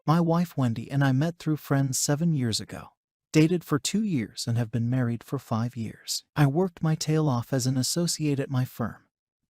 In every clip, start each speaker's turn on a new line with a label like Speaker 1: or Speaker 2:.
Speaker 1: My wife Wendy and I met through friends 7 years ago. Dated for 2 years and have been married for 5 years. I worked my tail off as an associate at my firm,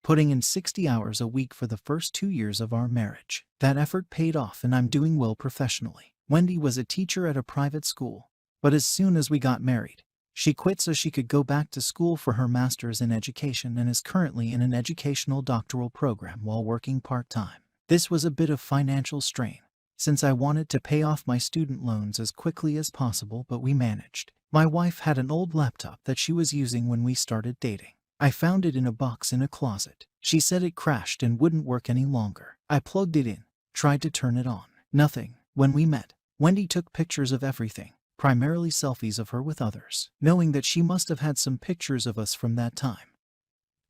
Speaker 1: putting in 60 hours a week for the first 2 years of our marriage. That effort paid off and I'm doing well professionally. Wendy was a teacher at a private school, but as soon as we got married, she quit so she could go back to school for her master's in education and is currently in an educational doctoral program while working part-time. This was a bit of financial strain, since I wanted to pay off my student loans as quickly as possible, but we managed. My wife had an old laptop that she was using when we started dating. I found it in a box in a closet. She said it crashed and wouldn't work any longer. I plugged it in, tried to turn it on. Nothing. When we met, Wendy took pictures of everything, primarily selfies of her with others. Knowing that she must have had some pictures of us from that time,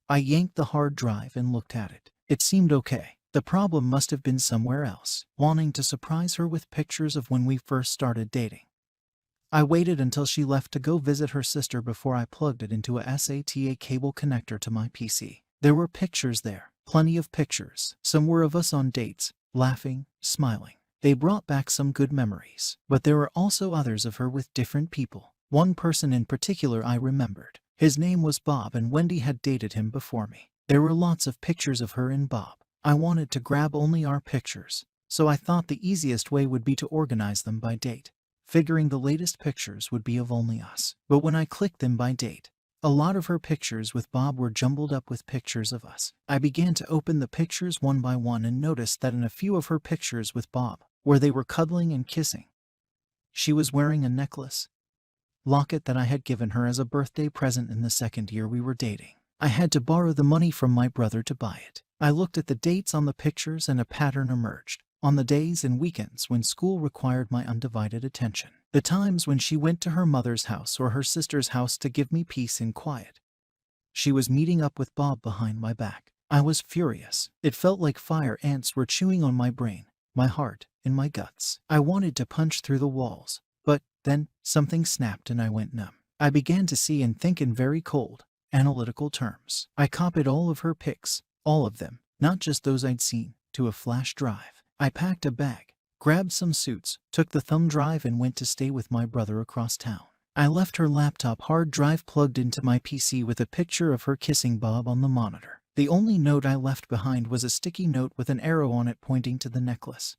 Speaker 1: I yanked the hard drive and looked at it. It seemed okay. The problem must have been somewhere else. Wanting to surprise her with pictures of when we first started dating, I waited until she left to go visit her sister before I plugged it into a SATA cable connector to my PC. There were pictures there, plenty of pictures. Some were of us on dates, laughing, smiling. They brought back some good memories, but there were also others of her with different people. One person in particular I remembered. His name was Bob and Wendy had dated him before me. There were lots of pictures of her and Bob. I wanted to grab only our pictures, so I thought the easiest way would be to organize them by date, figuring the latest pictures would be of only us. But when I clicked them by date, a lot of her pictures with Bob were jumbled up with pictures of us. I began to open the pictures one by one and noticed that in a few of her pictures with Bob, where they were cuddling and kissing, she was wearing a necklace, locket that I had given her as a birthday present in the second year we were dating. I had to borrow the money from my brother to buy it. I looked at the dates on the pictures and a pattern emerged. On the days and weekends when school required my undivided attention, the times when she went to her mother's house or her sister's house to give me peace and quiet, she was meeting up with Bob behind my back. I was furious. It felt like fire ants were chewing on my brain, my heart, and my guts. I wanted to punch through the walls, but then something snapped and I went numb. I began to see and think in very cold, analytical terms. I copied all of her pics, all of them, not just those I'd seen, to a flash drive. I packed a bag, grabbed some suits, took the thumb drive and went to stay with my brother across town. I left her laptop hard drive plugged into my PC with a picture of her kissing Bob on the monitor. The only note I left behind was a sticky note with an arrow on it pointing to the necklace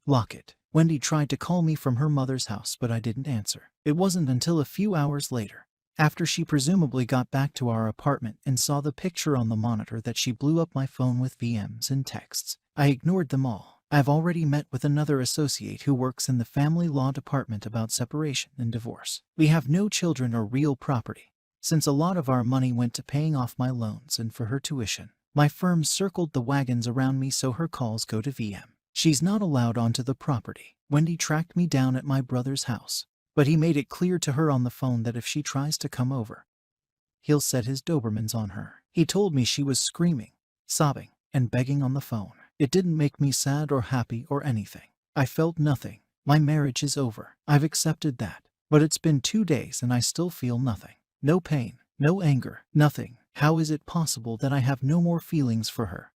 Speaker 1: locket. Wendy tried to call me from her mother's house, but I didn't answer. It wasn't until a few hours later, after she presumably got back to our apartment and saw the picture on the monitor, that she blew up my phone with VMs and texts. I ignored them all. I've already met with another associate who works in the family law department about separation and divorce. We have no children or real property, since a lot of our money went to paying off my loans and for her tuition. My firm circled the wagons around me so her calls go to VM. She's not allowed onto the property. Wendy tracked me down at my brother's house, but he made it clear to her on the phone that if she tries to come over, he'll set his Dobermans on her. He told me she was screaming, sobbing, and begging on the phone. It didn't make me sad or happy or anything. I felt nothing. My marriage is over. I've accepted that. But it's been 2 days and I still feel nothing. No pain, no anger, nothing. How is it possible that I have no more feelings for her?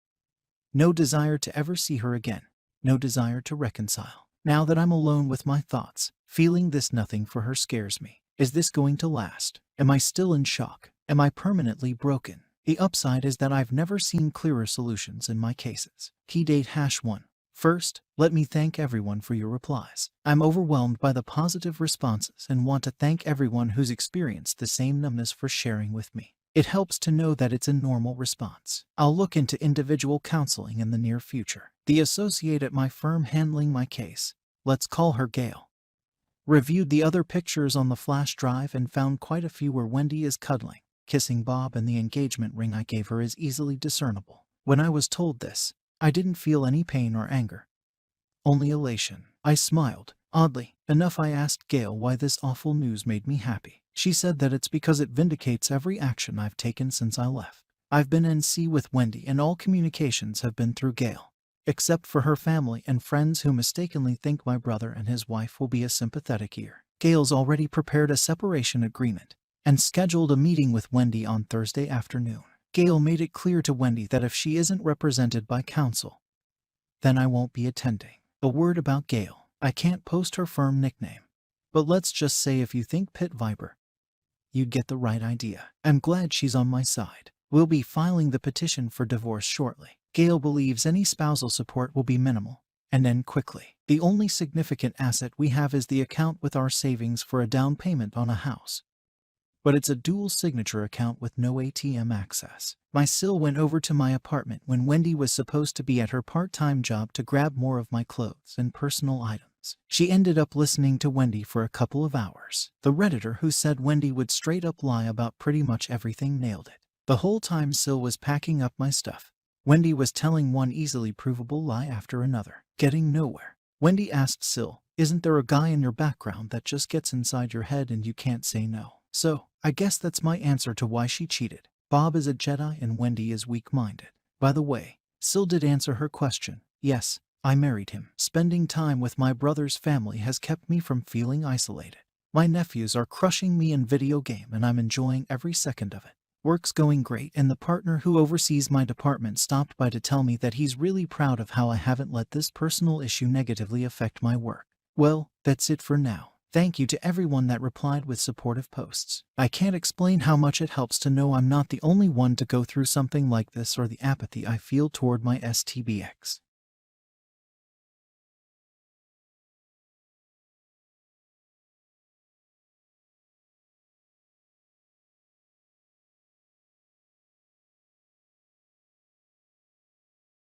Speaker 1: No desire to ever see her again. No desire to reconcile. Now that I'm alone with my thoughts, feeling this nothing for her scares me. Is this going to last? Am I still in shock? Am I permanently broken? The upside is that I've never seen clearer solutions in my cases. Key date #1. First, let me thank everyone for your replies. I'm overwhelmed by the positive responses and want to thank everyone who's experienced the same numbness for sharing with me. It helps to know that it's a normal response. I'll look into individual counseling in the near future. The associate at my firm handling my case, let's call her Gail, reviewed the other pictures on the flash drive and found quite a few where Wendy is cuddling, kissing Bob, and the engagement ring I gave her is easily discernible. When I was told this, I didn't feel any pain or anger, only elation. I smiled. Oddly enough, I asked Gail why this awful news made me happy. She said that it's because it vindicates every action I've taken since I left. I've been NC with Wendy and all communications have been through Gail, except for her family and friends who mistakenly think my brother and his wife will be a sympathetic ear. Gail's already prepared a separation agreement and scheduled a meeting with Wendy on Thursday afternoon. Gail made it clear to Wendy that if she isn't represented by counsel, then I won't be attending. A word about Gail. I can't post her firm nickname. But let's just say if you think Pit Viper, you'd get the right idea. I'm glad she's on my side. We'll be filing the petition for divorce shortly. Gail believes any spousal support will be minimal and end quickly. The only significant asset we have is the account with our savings for a down payment on a house. But it's a dual signature account with no ATM access. My Sil went over to my apartment when Wendy was supposed to be at her part-time job to grab more of my clothes and personal items. She ended up listening to Wendy for a couple of hours. The Redditor who said Wendy would straight up lie about pretty much everything nailed it. The whole time Sil was packing up my stuff, Wendy was telling one easily provable lie after another, getting nowhere. Wendy asked Sil, "Isn't there a guy in your background that just gets inside your head and you can't say no?" So, I guess that's my answer to why she cheated. Bob is a Jedi and Wendy is weak-minded. By the way, Sil did answer her question. Yes, I married him. Spending time with my brother's family has kept me from feeling isolated. My nephews are crushing me in video game and I'm enjoying every second of it. Work's going great and the partner who oversees my department stopped by to tell me that he's really proud of how I haven't let this personal issue negatively affect my work. Well, that's it for now. Thank you to everyone that replied with supportive posts. I can't explain how much it helps to know I'm not the only one to go through something like this or the apathy I feel toward my STBX.